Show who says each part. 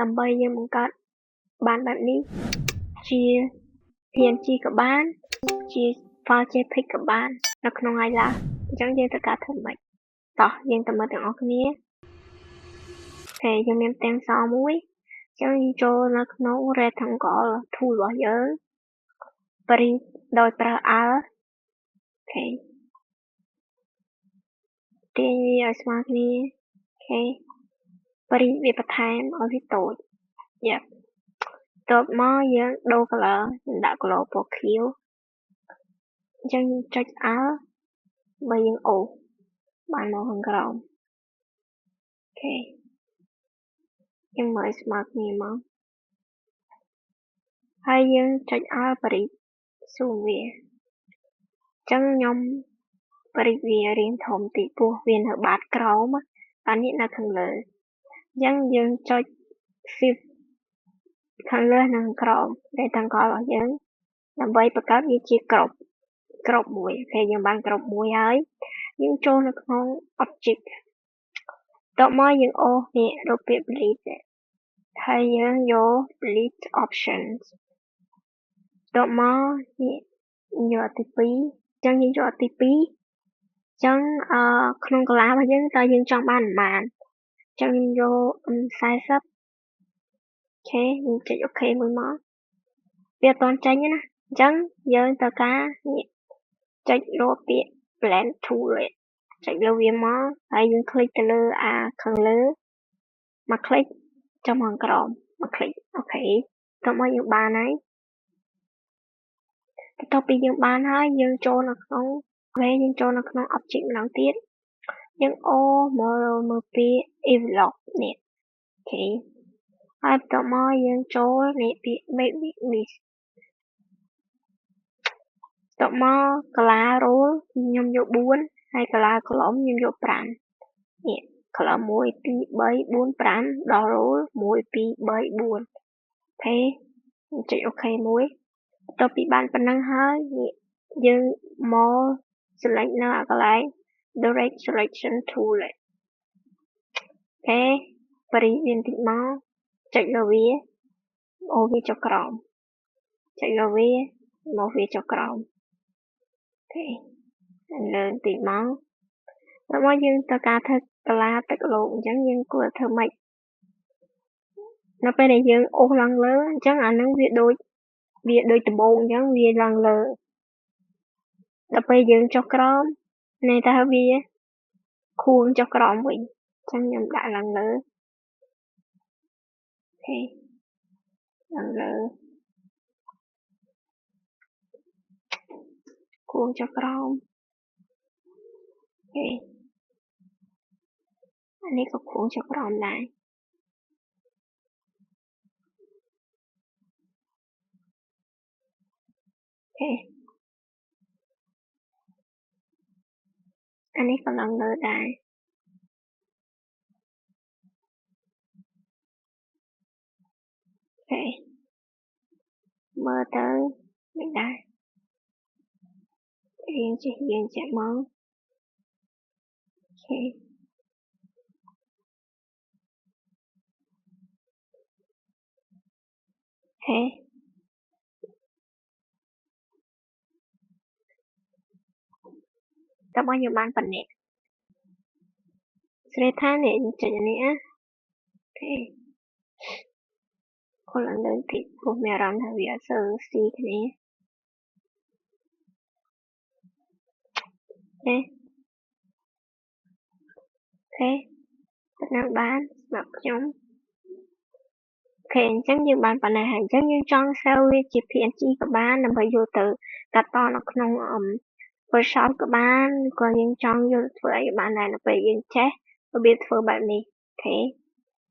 Speaker 1: ដើម្បីយើងបង្កើតបានបែបនេះជា PNG ក៏បានជា file JPEG ក៏បាននៅក្នុង iLab អញ្ចឹងយើងត្រូវការធ្វើម៉េចតោះយើងទៅមើលទាំងអស់គ្នាយើងមានផ្ទាំងសមួយអញ្ចឹងយើងចូលនៅក្នុង rectangle tool របស់យើង print ដោយប្រើ Alt ទាញវាឲ្យស្មើគ្នាprint វាបន្ថែមឲ្យវាតូចតបមកយើងដូរ color យើងដាក់ color ពណ៌ខៀវអញ្ចឹងចុច Alt បើយើងអូសបានមកខាងក្រោមយើងមើលស្មើគ្នាមកហើយយើងចុច Alt បរិច zoom វាអញ្ចឹងខ្ញុំបរិចវារៀងធំតិចពោះវានៅបាតក្រោមបាននេះនៅខាងលើអញ្ចឹងយើងចុច shift ខាងលើនិងក្រោម rectangle របស់យើងដើម្បីបង្កើតវាជាក្របមួយយើងបានក្របមួយហើយយើងចូលនៅក្នុង object តបមកយើងអូសនេះរកពាក្យ delete ហើយយើងយក delete options តបមកនេះយកទី2អញ្ចឹងយើងយកទី2អញ្ចឹងក្នុង color របស់យើងតើយើងចង់បានប៉ុន្មានអញ្ចឹងយក40យើងចុច OK មួយមកវាអត់ទាន់ចេញណាអញ្ចឹងយើងត្រូវការនេះចុចរកពាក្យ blend tool ចុចលើវាមកហើយយើងคลิกទៅលើខាងលើមកคลิกចាំខាងក្រោមមកคลิกអូខេតោះមកយើងបានហើយបន្ទាប់ពីយើងបានហើយយើងចូលនៅក្នុងយើងចូលនៅក្នុង object ម្ដងទៀតយើងអូមើលពាក្យ envelope នេះហើយបន្ទាប់មកយើងចូលនេះពាក្យ make mix តបមក color roll ខ្ញុំយក4ហើយ color column ខ្ញុំយក5នេះ color 1 2 3 4 5ដល់ roll 1 2 3 4ចុច OK មួយបន្ទាប់ពីបានប៉ុណ្ណឹងហើយយើងមក select នៅកន្លែង direct selection tool បរិវាបន្តិចមកចុចលើវាអូវាចុះក្រោមចុចលើវាមកវាចុះក្រោមលើបន្តិចមកដល់យើងត្រូវការធ្វើកាឡាទឹកលោកអញ្ចឹងយើងគួរធ្វើម៉េចនៅពេលដែលយើងអូសឡើងលើអញ្ចឹងអានឹងវាដូចដំបូងអញ្ចឹងវាឡើងលើដល់ពេលយើងចុះក្រោមន័យថាវាខួងចុះក្រោមវិញអញ្ចឹងខ្ញុំដាក់ឡើងលើឡើងលើខួងចុះក្រោមអានេះក៏ខួងចុះក្រោមដែរអានេះក៏ឡើងលើដែរមើលទៅមិនដែររៀងចេះមកតើបងយើងបានប៉ុណ្ណេះស្រីថានេះចុចនេះคนละเรื่องผิดพวกแม่ร้านทวีเซอร์ซีគ្នាតាមបានសម្រាប់ខ្ញុំអញ្ចឹងយើងបានប៉ុណ្ណេះហើយអញ្ចឹងយើងចង់ save វាជា PNG ក៏បានដើម្បីយកទៅកាត់តនៅក្នុង Photoshop ក៏បានក៏យើងចង់យកធ្វើអីក៏បានដែរនៅពេលយើងចេះរបៀបធ្វើបែបនេះ